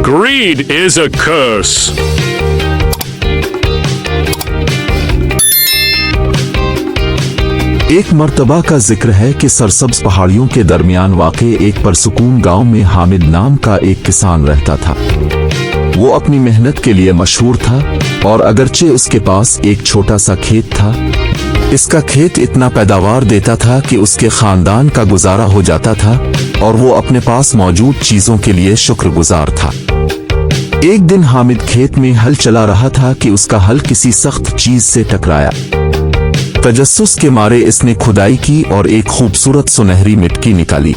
Greed is a curse. एक मर्तबा का जिक्र है कि सरसब्ज पहाड़ियों के दरमियान वाक़े एक परसुकून गांव में हामिद नाम का एक किसान रहता था। वो अपनी मेहनत के लिए मशहूर था और अगरचे उसके पास एक छोटा सा खेत था, इसका खेत इतना पैदावार देता था कि उसके खानदान का गुजारा हो जाता था और वो अपने पास मौजूद चीजों के लिए शुक्रगुजार था। एक दिन हामिद खेत में हल चला रहा था कि उसका हल किसी सख्त चीज से टकराया। तजस्सुस के मारे इसने खुदाई की और एक खूबसूरत सुनहरी मिट्टी निकाली।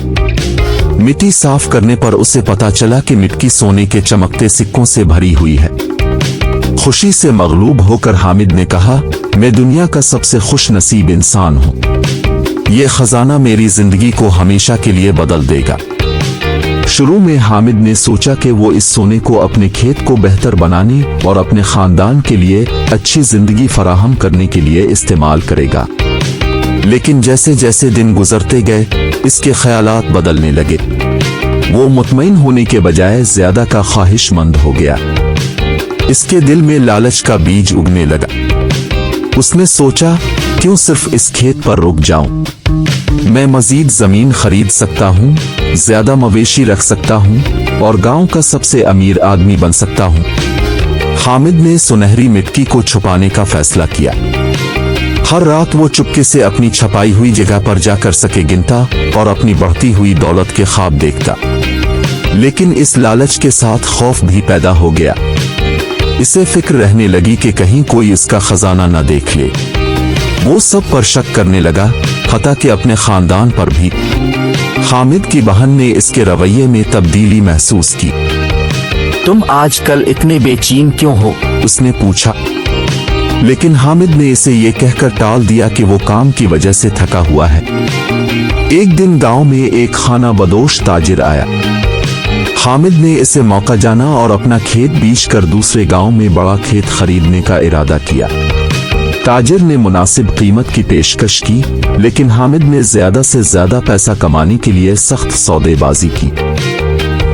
मिट्टी साफ करने पर उसे पता चला कि मिट्टी सोने के चमकते सिक्कों से भरी हुई है। खुशी से मगलूब होकर हामिद ने कहा, मैं दुनिया का सबसे खुश नसीब इंसान हूँ। ये खजाना मेरी जिंदगी को हमेशा के लिए बदल देगा। शुरू में हामिद ने सोचा कि वो इस सोने को अपने खेत को बेहतर बनाने और अपने खानदान के लिए अच्छी जिंदगी फराहम करने के लिए इस्तेमाल करेगा, लेकिन जैसे जैसे दिन गुजरते गए इसके ख्यालात बदलने लगे। वो मुतमईन होने के बजाय ज्यादा का ख्वाहिशमंद हो गया। इसके दिल में लालच का बीज उगने लगा। उसने सोचा, क्यों सिर्फ इस खेत पर रुक जाऊं? मैं मजीद जमीन खरीद सकता हूँ, ज्यादा मवेशी रख सकता हूँ और गांव का सबसे अमीर आदमी बन सकता हूँ। हामिद ने सुनहरी मिट्टी को छुपाने का फैसला किया। हर रात वो चुपके से अपनी छपाई हुई जगह पर जाकर सके गिनता और अपनी बढ़ती हुई दौलत के ख्वाब देखता, लेकिन इस लालच के साथ खौफ भी पैदा हो गया। इसे फिक्र रहने लगी कि कहीं कोई इसका खजाना न देख ले। वो सब पर शक करने लगा, हत्ता कि अपने खानदान पर भी। हामिद की बहन ने इसके रवैये में तब्दीली महसूस की। तुम आजकल इतने बेचैन क्यों हो? उसने पूछा, लेकिन हामिद ने इसे ये कहकर टाल दिया कि वो काम की वजह से थका हुआ है। एक दिन गांव में एक खाना बदोश ताजिर आया। हामिद ने इसे मौका जाना और अपना खेत बेचकर दूसरे गांव में बड़ा खेत खरीदने का इरादा किया। ताजिर ने मुनासिब कीमत की पेशकश की, लेकिन हामिद ने ज्यादा से ज्यादा पैसा कमाने के लिए सख्त सौदेबाजी की।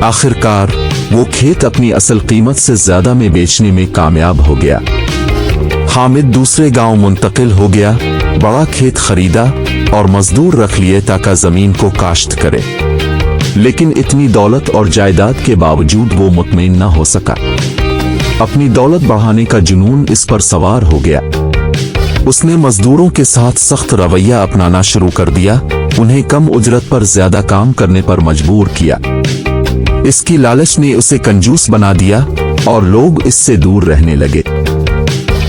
आखिरकार वो खेत अपनी असल कीमत से ज्यादा में बेचने में कामयाब हो गया। हामिद दूसरे गांव मुंतकिल हो गया, बड़ा खेत खरीदा और मजदूर रख लिए ताकि जमीन को काश्त करे, लेकिन इतनी दौलत और जायदाद के बावजूद वो मुतमईन न हो सका। अपनी दौलत बढ़ाने का जुनून इस पर सवार हो गया। उसने मजदूरों के साथ सख्त रवैया अपनाना शुरू कर दिया, उन्हें कम उजरत पर ज्यादा काम करने पर मजबूर किया। इसकी लालच ने उसे कंजूस बना दिया और लोग इससे दूर रहने लगे।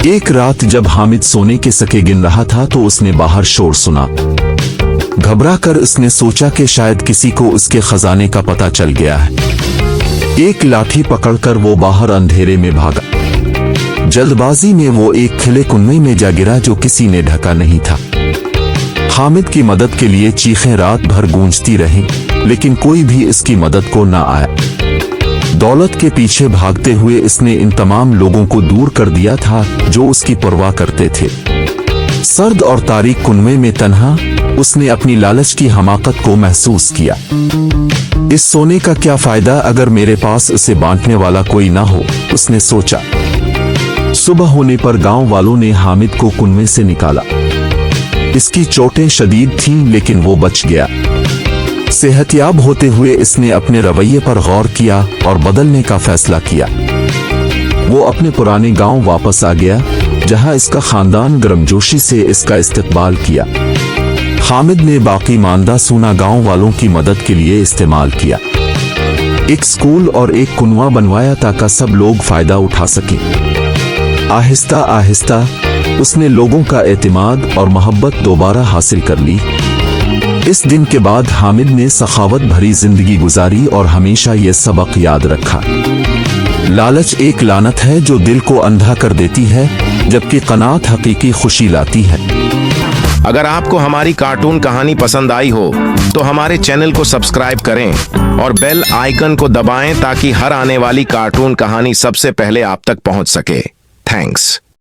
एक रात जब हामिद सोने के सके गिन रहा था तो उसने बाहर शोर सुना। घबरा कर उसने सोचा कि शायद किसी को उसके खजाने का पता चल गया है। एक लाठी पकड़कर वो बाहर अंधेरे में भागा। जल्दबाजी में वो एक खिले कुएं में जा गिरा जो किसी ने ढका नहीं था। हामिद की मदद के लिए चीखें रात भर गूंजती रहीं, लेकिन कोई भी इसकी मदद को ना आया। दौलत के पीछे भागते हुए इसने इन तमाम लोगों को दूर कर दिया था जो उसकी परवाह करते थे। सर्द और तारीक कुएं में तन्हा उसने अपनी लालच की हमाकत को महसूस किया। इस सोने का क्या फायदा अगर मेरे पास उसे बांटने वाला कोई ना हो, उसने सोचा। सुबह होने पर गांव वालों ने हामिद को कुएं से निकाला। इसकी चोटें शदीद थीं, लेकिन वो बच गया। सेहतयाब होते हुए इसने अपने रवैये पर गौर किया और बदलने का फैसला किया। वो अपने पुराने गांव वापस आ गया, जहां इसका खानदान गर्मजोशी से इसका इस्तकबाल किया। हामिद ने बाकी मानदा सोना गांव वालों की मदद के लिए इस्तेमाल किया। एक स्कूल और एक कुआं बनवाया ताकि सब लोग फायदा उठा सकें। आहिस्ता आहिस्ता उसने लोगों का एतमाद और मोहब्बत दोबारा हासिल कर ली। इस दिन के बाद हामिद ने सखावत भरी जिंदगी गुजारी और हमेशा ये सबक याद रखा। लालच एक लानत है जो दिल को अंधा कर देती है, जबकि कनात हकीकी खुशी लाती है। अगर आपको हमारी कार्टून कहानी पसंद आई हो तो हमारे चैनल को सब्सक्राइब करें और बेल आइकन को दबाएं ताकि हर आने वाली कार्टून कहानी सबसे पहले आप तक पहुंच सके। थैंक्स।